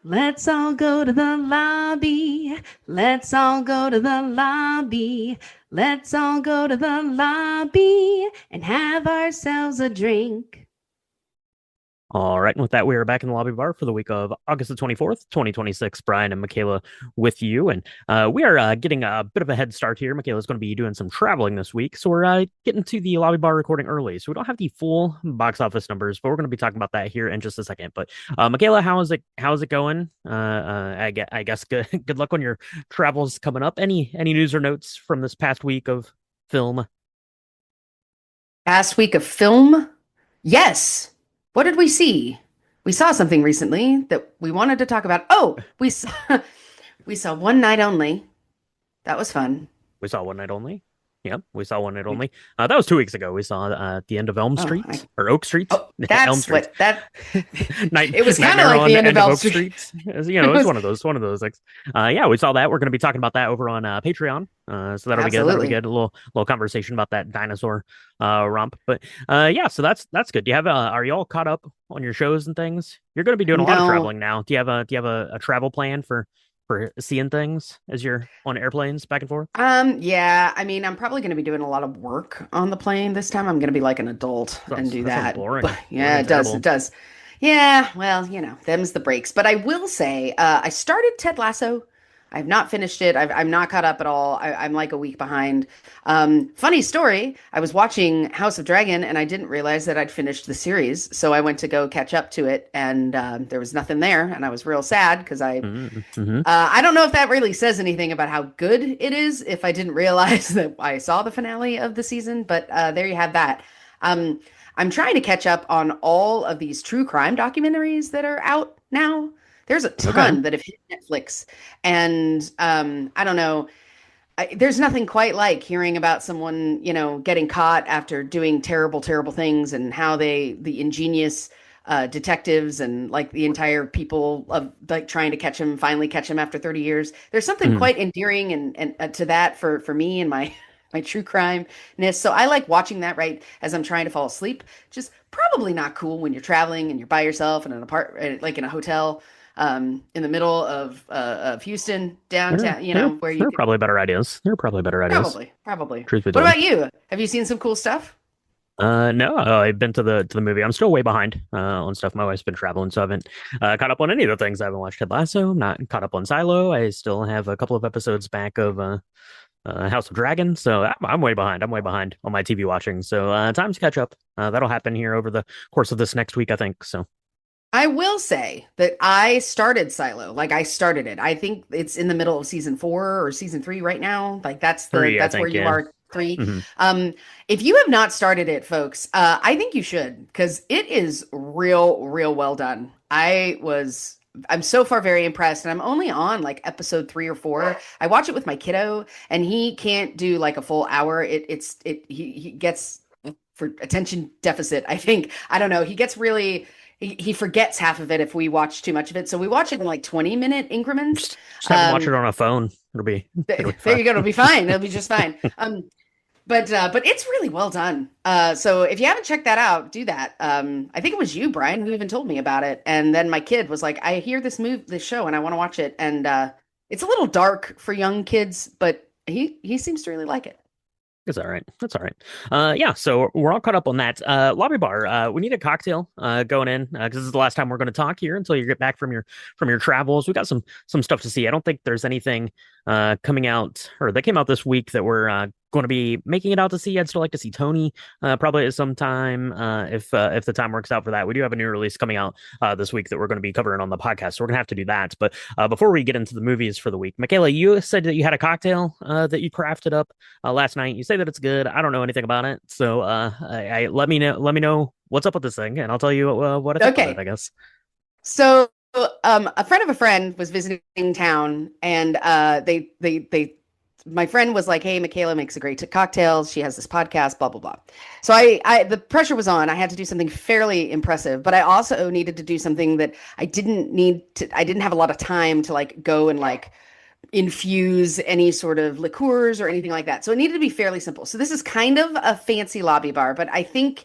Let's all go to the lobby. Let's all go to the lobby. Let's all go to the lobby and have ourselves a drink. All right, and with that, we are back in the lobby bar for the week of August the 24th, 2026. Brian and Michaela with you. And we are getting a bit of a head start here. Michaela's going to be doing some traveling this week. So we're getting to the lobby bar recording early. So we don't have the full box office numbers, but we're going to be talking about that here in just a second. But Michaela, how's it going? I guess good, good luck on your travels coming up. Any news or notes from this past week of film? Past week of film? Yes. What did we see? We saw something recently that we wanted to talk about. Oh, we saw we saw One Night Only. That was fun. We saw One Night Only. Yep, we saw One Night Only. That was 2 weeks ago. We saw the end of Elm Oh, Street or Oak Street, oh, Elm that's Street. what that Night it was kind of Nightmare like on the end of End of Elm Oak Street. Street. It It's was one of those. Like, yeah, we saw that. We're going to be talking about that over on Patreon. So that'll be good. That'll be absolutely. good. A little conversation about that dinosaur romp. But yeah, so that's good. Do you have are you all caught up on your shows and things? You're going to be doing a lot of No. traveling now. Do you have a travel plan for seeing things as you're on airplanes back and forth? Yeah, I mean, I'm probably going to be doing a lot of work on the plane this time. I'm going to be like an adult and do That sounds that. But boring, boring yeah, and it does. It terrible. does. Yeah, well, them's the breaks. But I will say, I started Ted Lasso. I've not finished it. I'm not caught up at all. I'm like a week behind. Funny story. I was watching House of Dragon and I didn't realize that I'd finished the series. So I went to go catch up to it and there was nothing there. And I was real sad because Mm-hmm. I don't know if that really says anything about how good it is if I didn't realize that I saw the finale of the season, but there you have that. Um, I'm trying to catch up on all of these true crime documentaries that are out now. There's a Okay. ton that have hit Netflix, and I don't know. There's nothing quite like hearing about someone, getting caught after doing terrible, terrible things and how the ingenious detectives and like the entire people of like trying to catch him, finally catch him after 30 years. There's something Mhm. quite endearing and to that for me and my my true crime ness. So I like watching that right as I'm trying to fall asleep. Just probably not cool when you're traveling and you're by yourself in an apartment, like in a hotel, in the middle of Houston There, downtown, there, where you there are could probably better ideas. There are probably better ideas. probably. Truth be What told. about you? Have you seen some cool stuff? No, I've been to the movie. I'm still way behind on stuff. My wife's been traveling, so I haven't caught up on any of the things. I haven't watched Ted Lasso. I'm not caught up on Silo. I still have a couple of episodes back of House of Dragon. So I'm way behind. I'm way behind on my TV watching. So time to catch up. That'll happen here over the course of this next week, I think. So I will say that I started Silo. Like I started it. I think it's in the middle of season 4 or season 3 right now. Like three, I that's where think. you Yeah. are 3. Hmm. If you have not started it, folks, I think you should because it is real well done. I'm so far very impressed, and I'm only on like episode 3 or 4. I watch it with my kiddo, and he can't do like a full hour. He gets for attention deficit. I think I don't know. He gets really he forgets half of it if we watch too much of it. So we watch it in like 20-minute increments. Just have him watch it Um, on a phone. It'll be there fine. you go. It'll be fine. It'll be just fine. But it's really well done. So if you haven't checked that out, do that. I think it was you, Brian, who even told me about it. And then my kid was like, "I hear this show, and I want to watch it." And it's a little dark for young kids, but he seems to really like it. It's all right. That's all right. Yeah, so we're all caught up on that. Lobby bar. We need a cocktail going in because this is the last time we're going to talk here until you get back from your travels. We got some stuff to see. I don't think there's anything coming out or that came out this week that we're going to be making it out to see. I'd still like to see Tony probably at some time if the time works out for that. We do have a new release coming out this week that we're going to be covering on the podcast, so we're going to have to do that. But before we get into the movies for the week, Michaela, you said that you had a cocktail that you crafted up last night. You say that it's good. I don't know anything about it, so let me know what's up with this thing, and I'll tell you what I think about it. Okay. I guess. So, a friend of a friend was visiting town, and my friend was like, "Hey, Michaela makes a great cocktails. She has this podcast, blah blah blah." So the pressure was on. I had to do something fairly impressive, but I also needed to do something that I didn't need to. I didn't have a lot of time to like go and like infuse any sort of liqueurs or anything like that. So it needed to be fairly simple. So this is kind of a fancy lobby bar, but I think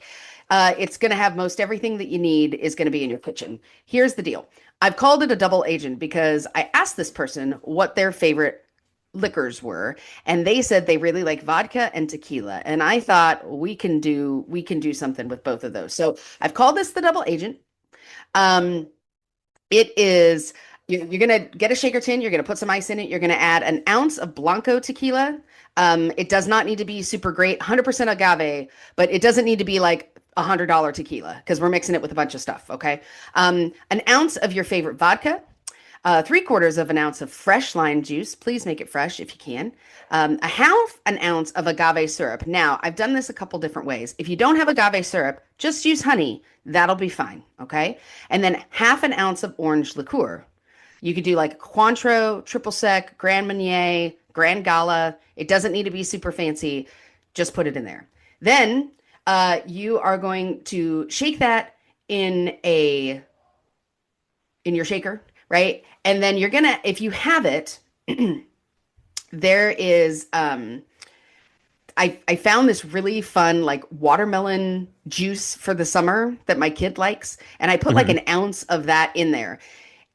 It's going to have most everything that you need is going to be in your kitchen. Here's the deal. I've called it a double agent because I asked this person what their favorite liquors were, and they said they really like vodka and tequila. And I thought we can do something with both of those. So I've called this the double agent. Um, it is you're gonna get a shaker tin. You're gonna put some ice in it. You're gonna add an ounce of Blanco tequila. It does not need to be super great, 100% agave, but it doesn't need to be like $100 tequila because we're mixing it with a bunch of stuff. Okay. An ounce of your favorite vodka, 3/4 of an ounce of fresh lime juice. Please make it fresh if you can. A half an ounce of agave syrup. Now, I've done this a couple different ways. If you don't have agave syrup, just use honey. That'll be fine. Okay. And then half an ounce of orange liqueur. You could do like Cointreau, Triple Sec, Grand Marnier, Grand Gala. It doesn't need to be super fancy. Just put it in there. Then you are going to shake that in a in your shaker, right? And then you're gonna, if you have it, there is I found this really fun like watermelon juice for the summer that my kid likes, and I put like Hmm. an ounce of that in there.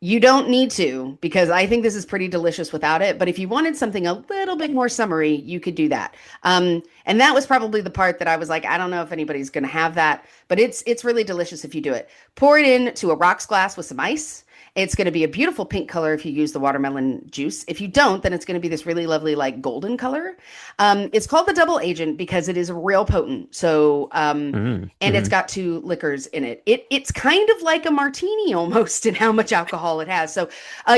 You don't need to because I think this is pretty delicious without it. But if you wanted something a little bit more summery, you could do that. And that was probably the part that I was like, I don't know if anybody's going to have that, but it's really delicious if you do it. Pour it into a rocks glass with some ice. It's going to be a beautiful pink color if you use the watermelon juice. If you don't, then it's going to be this really lovely, like golden color. It's called the double agent because it is real potent. So, Hmm. and it's Hmm. got two liquors in it. It's kind of like a martini almost in how much alcohol it has. So,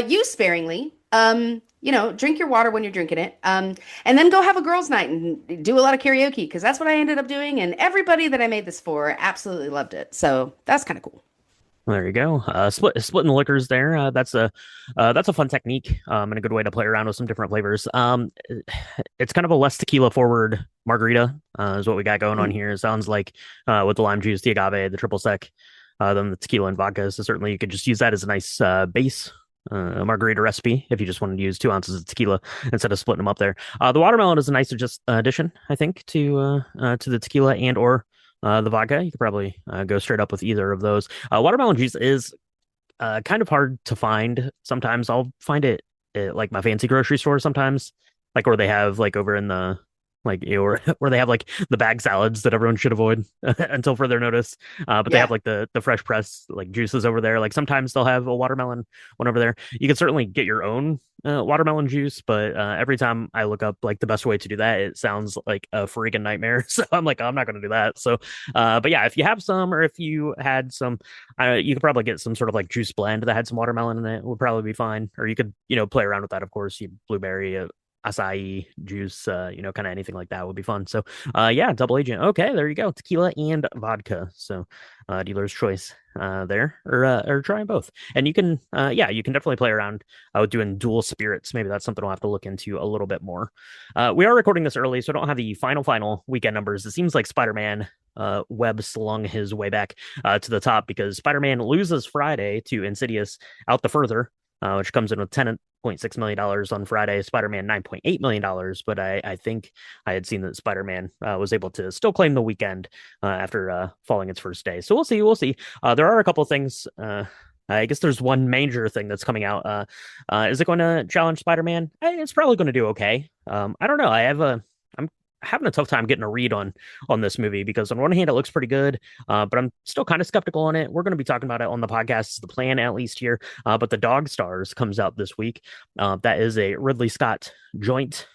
use sparingly. Drink your water when you're drinking it. And then go have a girls' night and do a lot of karaoke because that's what I ended up doing. And everybody that I made this for absolutely loved it. So that's kind of cool. There you go. Splitting the liquors there. That's a fun technique. And a good way to play around with some different flavors. It's kind of a less tequila forward margarita. Is what we got going on Mm. here. It sounds like with the lime juice, the agave, the triple sec, then the tequila and vodka. So certainly you could just use that as a nice base. Margarita recipe if you just wanted to use 2 ounces of tequila instead of splitting them up there. The watermelon is a nice just addition, I think, to the tequila and or the vodka. You could probably go straight up with either of those. Watermelon juice is kind of hard to find. Sometimes I'll find it at like my fancy grocery store sometimes, like where they have like over in the like or where they have like the bag salads that everyone should avoid until further notice. But they have Yeah. like the fresh press like juices over there. Like sometimes they'll have a watermelon one over there. You can certainly get your own watermelon juice, but every time I look up like the best way to do that, it sounds like a freaking nightmare. So I'm like, I'm not going to do that. So, but yeah, if you have some, or if you had some, you could probably get some sort of like juice blend that had some watermelon in it. Would probably be fine. Or you could, play around with that. Of course, you blueberry, acai juice, kind of anything like that would be fun. So, yeah, double agent. Okay, there you go. Tequila and vodka. So, dealer's choice there, or try both. And you can, yeah, you can definitely play around with doing dual spirits. Maybe that's something we'll have to look into a little bit more. We are recording this early, so I don't have the final weekend numbers. It seems like Spider-Man Webb slung his way back to the top because Spider-Man loses Friday to Insidious out the further, which comes in with $10.6 million on Friday. Spider-Man $9.8 million, but I think I had seen that Spider-Man was able to still claim the weekend after falling its first day. So we'll see. There are a couple of things. I guess there's one major thing that's coming out. Is it going to challenge Spider-Man? It's probably going to do okay. I don't know. I'm having a tough time getting a read on this movie because on one hand it looks pretty good, but I'm still kind of skeptical on it. We're going to be talking about it on the podcast, is the plan at least here. But the Dog Stars comes out this week. That is a Ridley Scott joint.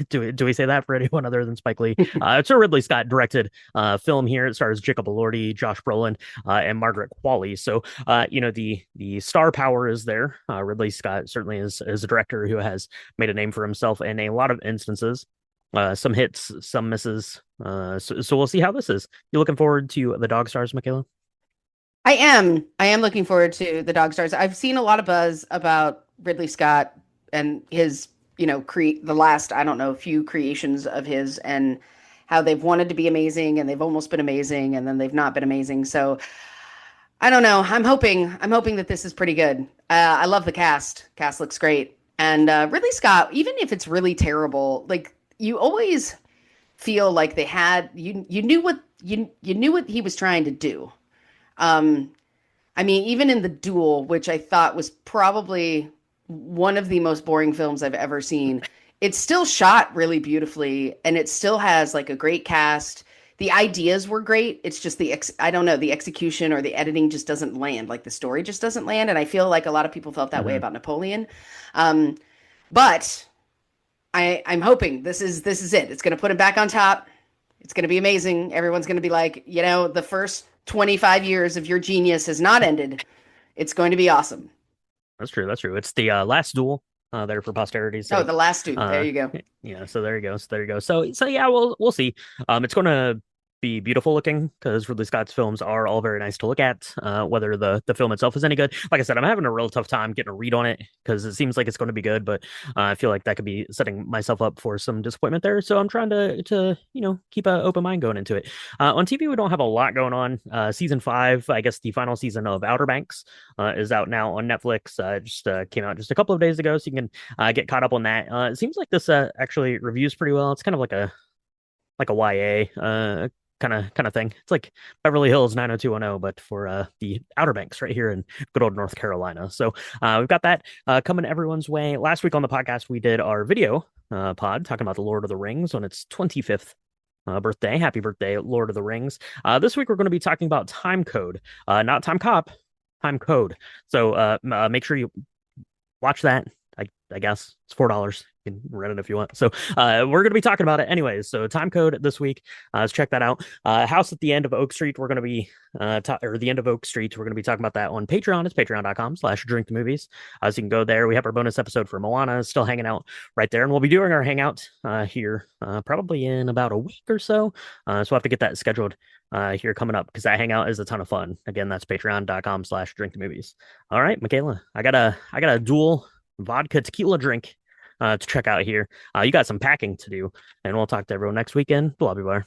Do we say that for anyone other than Spike Lee? It's a Ridley Scott directed film here. It stars Jacob Elordi, Josh Brolin, and Margaret Qualley. So the star power is there. Ridley Scott certainly is a director who has made a name for himself in a lot of instances. Some hits, some misses. So we'll see how this is. You looking forward to the Dog Stars, Michaela? I am. I am looking forward to the Dog Stars. I've seen a lot of buzz about Ridley Scott and his, create the last, I don't know, few creations of his and how they've wanted to be amazing and they've almost been amazing and then they've not been amazing. So I don't know. I'm hoping that this is pretty good. I love the cast. Cast looks great. And Ridley Scott, even if it's really terrible, like you always feel like they had you knew what you knew what he was trying to do. Um, I mean, even in The Duel, which I thought was probably one of the most boring films I've ever seen, it's still shot really beautifully and it still has like a great cast. The ideas were great. It's just I don't know, the execution or the editing just doesn't land. Like the story just doesn't land. And I feel like a lot of people felt that way Hmm. about Napoleon. Um, but I'm hoping this is it. It's going to put him back on top. It's going to be amazing. Everyone's going to be like, the first 25 years of your genius has not ended. It's going to be awesome. That's true. That's true. It's the last duel there for posterity's Oh, sake. the last two. There Uh, you go. yeah. So there you go. So there you go. So yeah, we'll see. It's going to be beautiful looking because Ridley Scott's films are all very nice to look at. Whether the film itself is any good, like I said, I'm having a real tough time getting a read on it because it seems like it's going to be good, but I feel like that could be setting myself up for some disappointment there. So I'm trying to keep an open mind going into it. On TV, we don't have a lot going on. Season 5, I guess the final season of Outer Banks is out now on Netflix. Just came out just a couple of days ago, so you can get caught up on that. It seems like this actually reviews pretty well. It's kind of like a YA kind of thing. It's like Beverly Hills 90210, but for the Outer Banks right here in good old North Carolina. So we've got that coming everyone's way. Last week on the podcast, we did our video pod talking about the Lord of the Rings on its 25th birthday. Happy birthday, Lord of the Rings. This week we're going to be talking about Time Code, not Time Cop, Time Code. So make sure you watch that. I guess it's $4. You can rent it if you want. So we're going to be talking about it anyways. So Time Code this week. Let's check that out. House at the End of Oak Street. We're going to be or the End of Oak Street. We're going to be talking about that on Patreon. It's patreon.com/drink the movies. So you can go there. We have our bonus episode for Moana still hanging out right there, and we'll be doing our hangout here probably in about a week or so. So we'll have to get that scheduled here coming up because that hangout is a ton of fun. Again, that's patreon.com/drink the movies. All right, Michaela, I got a dual vodka tequila drink to check out here. You got some packing to do, and we'll talk to everyone next weekend. Blah, blah, blah.